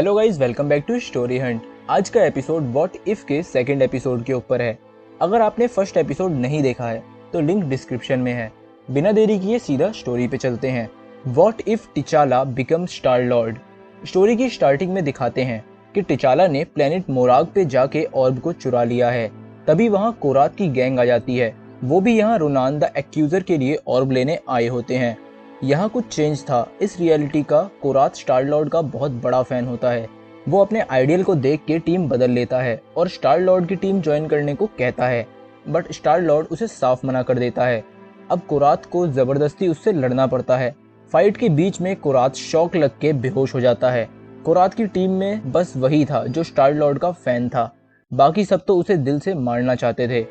Hello guys, welcome back to story hunt. आज का episode what if के second episode के ऊपर है। अगर आपने फर्स्ट एपिसोड नहीं देखा है तो लिंक डिस्क्रिप्शन में है। बिना देरी किए सीधा स्टोरी पे चलते हैं। What if T'Challa become star Lord. Story की स्टार्टिंग में दिखाते हैं कि टिचाला ने प्लेनेट मोराग पे जाके ऑर्ब को चुरा लिया है। तभी वहाँ कोरात की गैंग आ जाती है। वो भी यहाँ रोनान द एक्यूजर के लिए ऑर्ब लेने आए होते हैं। यहाँ कुछ चेंज था। इस रियलिटी का कोरात स्टार लॉर्ड का बहुत बड़ा फैन होता है। वो अपने आइडियल को देख के टीम बदल लेता है और स्टार लॉर्ड की टीम ज्वाइन करने को कहता है, बट स्टार लॉर्ड उसे साफ मना कर देता है। अब कोरात को जबरदस्ती उससे लड़ना पड़ता है। फाइट के बीच में कोरात शॉक लग के बेहोश हो जाता है। कोरात की टीम में बस वही था जो स्टार लॉर्ड का फैन था, बाकी सब तो उसे दिल से मारना चाहते थे।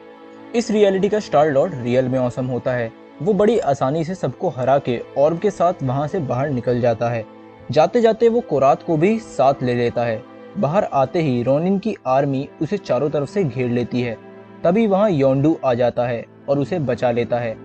इस रियलिटी का स्टार लॉर्ड रियल में ऑसम होता है। वो बड़ी आसानी से सबको हरा के ऑर्ब के साथ वहां से बाहर निकल जाता है। जाते जाते वो कोरात को भी साथ ले लेता है। बाहर आते ही रोनिन की आर्मी उसे चारों तरफ से घेर लेती है। तभी वहां योंडू आ जाता है और उसे बचा लेता है।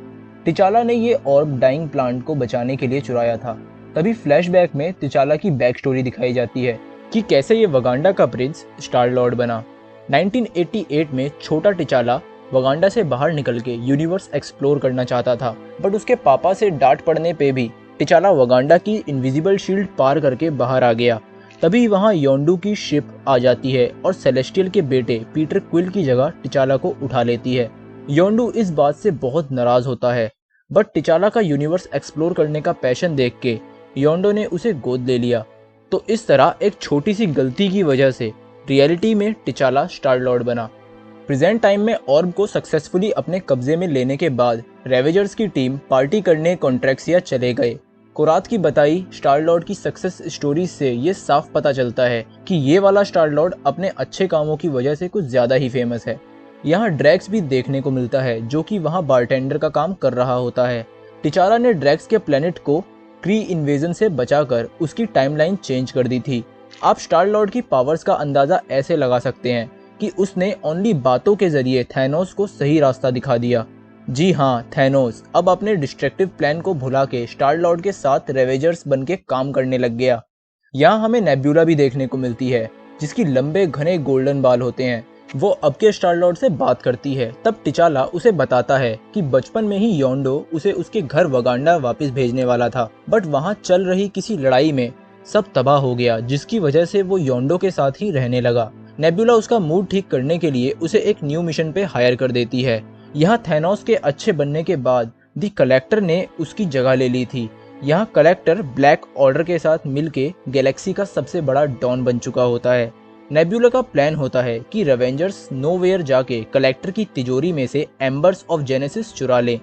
टिचाला ने ये ऑर्ब डाइंग प्लांट को बचाने के लिए चुराया था। तभी फ्लैशबैक में टिचाला की बैक स्टोरी दिखाई जाती है कि कैसे ये वगांडा का प्रिंस स्टार लॉर्ड बना। 1988 में छोटा टिचाला वगांडा से बाहर निकल के यूनिवर्स एक्सप्लोर करना चाहता था, बट उसके पापा से डांट पड़ने पे भी टिचाला वगांडा की इनविजिबल शील्ड पार करके बाहर आ गया। तभी वहां योंडू की शिप आ जाती है और सेलेस्टियल के बेटे पीटर क्विल की जगह टिचाला को उठा लेती है। योंडू इस बात से बहुत नाराज होता है, बट टिचाला का यूनिवर्स एक्सप्लोर करने का पैशन देख के योंडो ने उसे गोद ले लिया। तो इस तरह एक छोटी सी गलती की वजह से रियलिटी में टिचाला स्टार लॉर्ड बना। प्रेजेंट टाइम में ऑर्ब को सक्सेसफुली अपने कब्जे में लेने के बाद रेवेजर्स की टीम पार्टी करने कॉन्ट्रैक्सिया चले गए। कोरात की बताई स्टार लॉर्ड की सक्सेस स्टोरी से ये साफ पता चलता है कि ये वाला स्टार लॉर्ड अपने अच्छे कामों की वजह से कुछ ज्यादा ही फेमस है। यहाँ ड्रैक्स भी देखने को मिलता है जो कि वहाँ बारटेंडर का काम कर रहा होता है। टिचाला ने ड्रैक्स के प्लेनेट को क्री इन्वेजन से बचाकर उसकी टाइमलाइन चेंज कर दी थी। आप स्टार लॉर्ड की पावर्स का अंदाजा ऐसे लगा सकते हैं कि उसने ओनली बातों के जरिए थैनोस को सही रास्ता दिखा दिया। जी हाँ, थैनोस अब अपने डिस्ट्रक्टिव प्लान को भुला के स्टार लॉर्ड के साथ रेवेजर्स बन के काम करने लग गया। यहाँ हमें नेब्यूला भी देखने को मिलती है जिसकी लंबे घने गोल्डन बाल होते हैं। वो अब के स्टार लॉर्ड से बात करती है। तब टिचाला उसे बताता है कि बचपन में ही योंडो उसे उसके घर वगांडा वापस भेजने वाला था, बट वहाँ चल रही किसी लड़ाई में सब तबाह हो गया, जिसकी वजह से वो योंडो के साथ ही रहने लगा। नेब्यूला उसका मूड ठीक करने के लिए उसे एक न्यू मिशन पे हायर कर देती है। यहाँ थैनोस के अच्छे बनने के बाद दी कलेक्टर ने उसकी जगह ले ली थी। यहाँ कलेक्टर ब्लैक ऑर्डर के साथ मिलके गैलेक्सी का सबसे बड़ा डॉन बन चुका होता है। नेब्यूला का प्लान होता है कि रेवेंजर्स नोवेयर जाके कलेक्टर की तिजोरी में से एम्बर्स ऑफ जेनेसिस चुरा ले।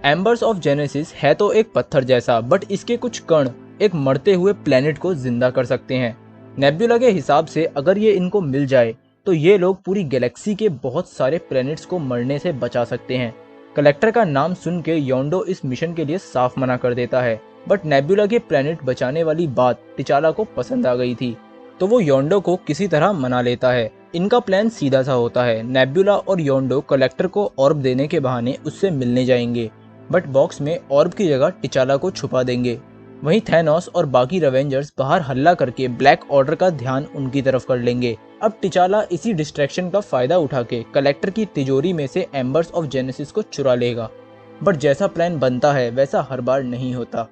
एम्बर्स ऑफ जेनेसिस है तो एक पत्थर जैसा, बट इसके कुछ कण एक मरते हुए प्लेनेट को जिंदा कर सकते हैं। नेब्यूला के हिसाब से अगर ये इनको मिल जाए तो ये लोग पूरी गैलेक्सी के बहुत सारे प्लैनेट्स को मरने से बचा सकते हैं। कलेक्टर का नाम सुन के योंडो इस मिशन के लिए साफ मना कर देता है, बट नेब्यूला के प्लैनेट बचाने वाली बात टिचाला को पसंद आ गई थी, तो वो योंडो को किसी तरह मना लेता है। इनका प्लान सीधा सा होता है। नेब्यूला और योंडो कलेक्टर को ऑर्ब देने के बहाने उससे मिलने जाएंगे, बट बॉक्स में ऑर्ब की जगह टिचाला को छुपा देंगे। वहीं थैनोस और बाकी रेवेंजर्स बाहर हल्ला करके ब्लैक ऑर्डर का ध्यान उनकी तरफ कर लेंगे। अब टिचाला इसी डिस्ट्रैक्शन का फायदा उठा के कलेक्टर की तिजोरी में से एम्बर्स ऑफ जेनेसिस को चुरा लेगा, बट जैसा प्लान बनता है वैसा हर बार नहीं होता।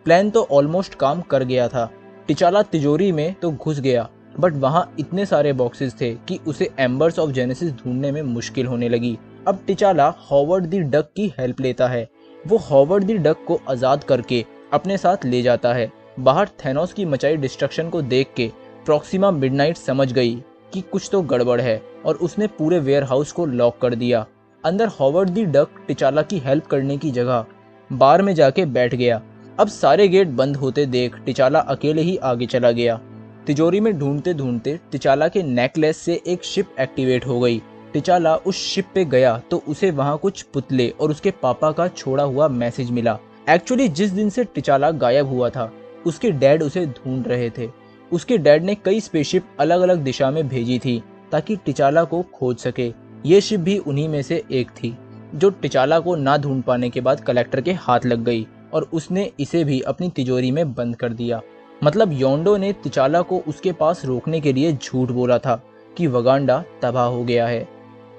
प्लान तो ऑलमोस्ट काम कर गया था। टिचाला तिजोरी में तो घुस गया, बट वहाँ इतने सारे बॉक्सेस थे कि उसे एम्बर्स ऑफ जेनेसिस ढूंढने में मुश्किल होने लगी। अब टिचाला हॉवर्ड द डक की हेल्प लेता है। वो हॉवर्ड द डक को आज़ाद करके अपने साथ ले जाता है। बाहर थैनोस की मचाई डिस्ट्रक्शन को देख के प्रॉक्सिमा मिडनाइट समझ गई कि कुछ तो गड़बड़ है और उसने पूरे वेयरहाउस को लॉक कर दिया। अंदर हॉवर्ड द डक टिचाला की हेल्प करने की जगह बार में जाके बैठ गया। अब सारे गेट बंद होते देख टिचाला अकेले ही आगे चला गया। तिजोरी में ढूंढते ढूंढते टिचाला के नेकलेस से एक शिप एक्टिवेट हो गई। टिचाला उस शिप पे गया तो उसे वहाँ कुछ पुतले और उसके पापा का छोड़ा हुआ मैसेज मिला। एक्चुअली जिस दिन से टिचाला गायब हुआ था उसके डैड उसे ढूंढ रहे थे। उसके डैड ने कई स्पेसशिप अलग अलग दिशा में भेजी थी ताकि टिचाला को खोज सके। ये शिप भी उन्हीं में से एक थी जो टिचाला को ना ढूंढ पाने के बाद कलेक्टर के हाथ लग गई और उसने इसे भी अपनी तिजोरी में बंद कर दिया। मतलब योंडो ने टिचाला को उसके पास रोकने के लिए झूठ बोला था कि वगांडा तबाह हो गया है।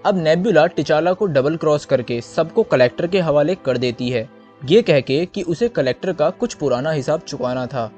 अब नेब्यूला टिचाला को डबल क्रॉस करके सबको कलेक्टर के हवाले कर देती है, ये कह के कि उसे कलेक्टर का कुछ पुराना हिसाब चुकाना था।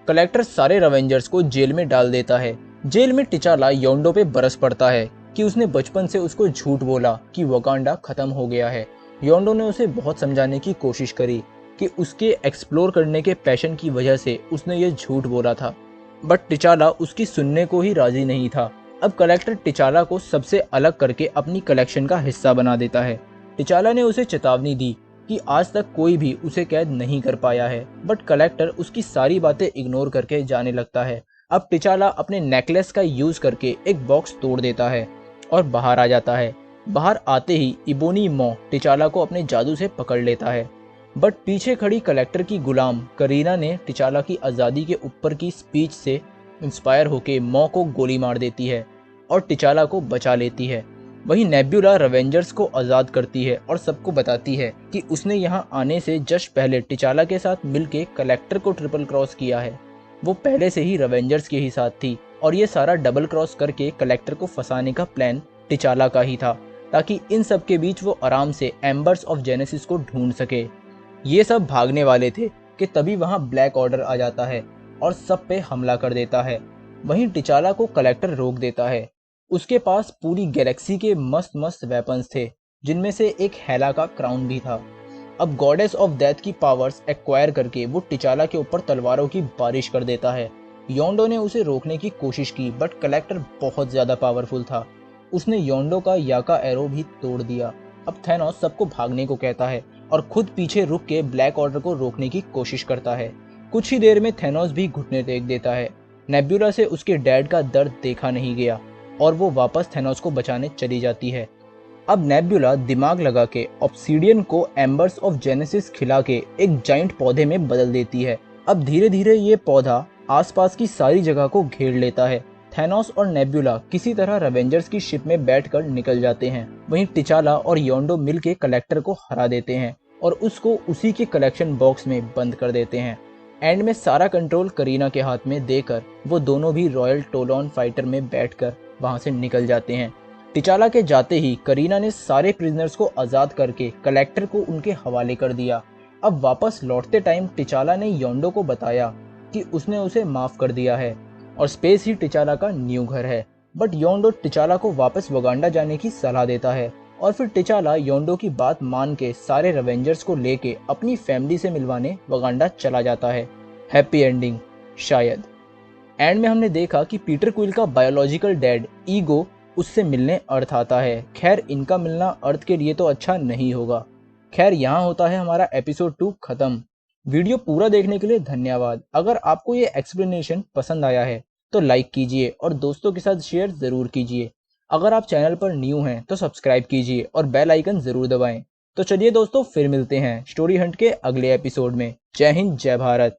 कलेक्टर सारे रेवेंजर्स को जेल में डाल देता है। जेल में टिचाला योंडो पे बरस पड़ता है कि उसने बचपन से उसको झूठ बोला कि वकांडा खत्म हो गया है। योंडो ने उसे बहुत समझाने की कोशिश करी कि उसके एक्सप्लोर करने के पैशन की वजह से उसने ये झूठ बोला था, बट टिचाला उसकी सुनने को ही राजी नहीं था। अब कलेक्टर टिचाला को सबसे अलग करके अपनी कलेक्शन का हिस्सा बना देता है। टिचाला ने उसे चेतावनी दी कि आज तक कोई भी उसे कैद नहीं कर पाया है, बट कलेक्टर उसकी सारी बातें इग्नोर करके जाने लगता है। अब टिचाला अपने नेकलेस का यूज करके एक बॉक्स तोड़ देता है और बाहर आ जाता है। बाहर आते ही इबोनी मॉ टिचाला को अपने जादू से पकड़ लेता है, बट पीछे खड़ी कलेक्टर की गुलाम करीना ने टिचाला की आज़ादी के ऊपर की स्पीच से इंस्पायर होकर मॉ को गोली मार देती है और टिचाला को बचा लेती है। वहीं नेब्यूला रेवेंजर्स को आज़ाद करती है और सबको बताती है कि उसने यहाँ आने से जस्ट पहले टिचाला के साथ मिलके कलेक्टर को ट्रिपल क्रॉस किया है। वो पहले से ही रेवेंजर्स के ही साथ थी और ये सारा डबल क्रॉस करके कलेक्टर को फंसाने का प्लान टिचाला का ही था, ताकि इन सब के बीच वो आराम से एम्बर्स ऑफ जेनेसिस को ढूंढ सके। ये सब भागने वाले थे कि तभी वहाँ ब्लैक ऑर्डर आ जाता है और सब पे हमला कर देता है। वहीं टिचाला को कलेक्टर रोक देता है। उसके पास पूरी गैलेक्सी के मस्त मस्त वेपन्स थे, जिनमें से एक हेला का क्राउन भी था। अब गॉडेस ऑफ डेथ की पावर्स एक्वायर करके वो टिचाला के ऊपर तलवारों की बारिश कर देता है। योंडो ने उसे रोकने की कोशिश की, बट कलेक्टर बहुत ज्यादा पावरफुल था। उसने योंडो का याका एरो भी तोड़ दिया। अब थैनोस सबको भागने को कहता है और खुद पीछे रुक के ब्लैक ऑर्डर को रोकने की कोशिश करता है। कुछ ही देर में थैनोस भी घुटने टेक देता है। नेब्यूला से उसके डैड का दर्द देखा नहीं गया और वो वापस थैनोस को बचाने चली जाती है। अब नेब्यूला दिमाग लगा के ऑब्सीडियन को एम्बर्स ऑफ जेनेसिस खिला के एक जाइंट पौधे में बदल देती है। अब धीरे धीरे ये पौधा आसपास की सारी जगह को घेर लेता है। थैनोस और नेब्यूला किसी तरह रेवेंजर्स की शिप में बैठकर निकल जाते हैं। वहीं टिचाला और योंडो मिलके कलेक्टर को हरा देते हैं और उसको उसी के कलेक्शन बॉक्स में बंद कर देते हैं। एंड में सारा कंट्रोल करीना के हाथ में देकर वो दोनों भी रॉयल टोलॉन फाइटर में बैठकर वहां से निकल जाते हैं। टिचाला के जाते ही करीना ने सारे प्रिजनर्स को आजाद करके कलेक्टर को उनके हवाले कर दिया। अब वापस लौटते टाइम टिचाला ने योंडो को बताया कि उसने उसे माफ कर दिया है और स्पेस ही टिचाला का न्यू घर है। बट योंडो टिचाला को वापस वगांडा जाने की सलाह देता है और फिर टिचाला योंडो की बात मान के सारे रेवेंजर्स को लेके अपनी फैमिली से मिलवाने वगांडा चला जाता है। हैप्पी एंडिंग शायद। एंड में हमने देखा कि पीटर क्विल का बायोलॉजिकल डैड ईगो उससे मिलने अर्थ आता है। खैर इनका मिलना अर्थ के लिए तो अच्छा नहीं होगा। खैर यहाँ होता है हमारा एपिसोड 2 खत्म। वीडियो पूरा देखने के लिए धन्यवाद। अगर आपको ये एक्सप्लेनेशन पसंद आया है तो लाइक कीजिए और दोस्तों के साथ शेयर जरूर कीजिए। अगर आप चैनल पर न्यू हैं तो सब्सक्राइब कीजिए और बेल आइकन जरूर दबाएं। तो चलिए दोस्तों, फिर मिलते हैं स्टोरी हंट के अगले एपिसोड में। जय हिंद, जय भारत।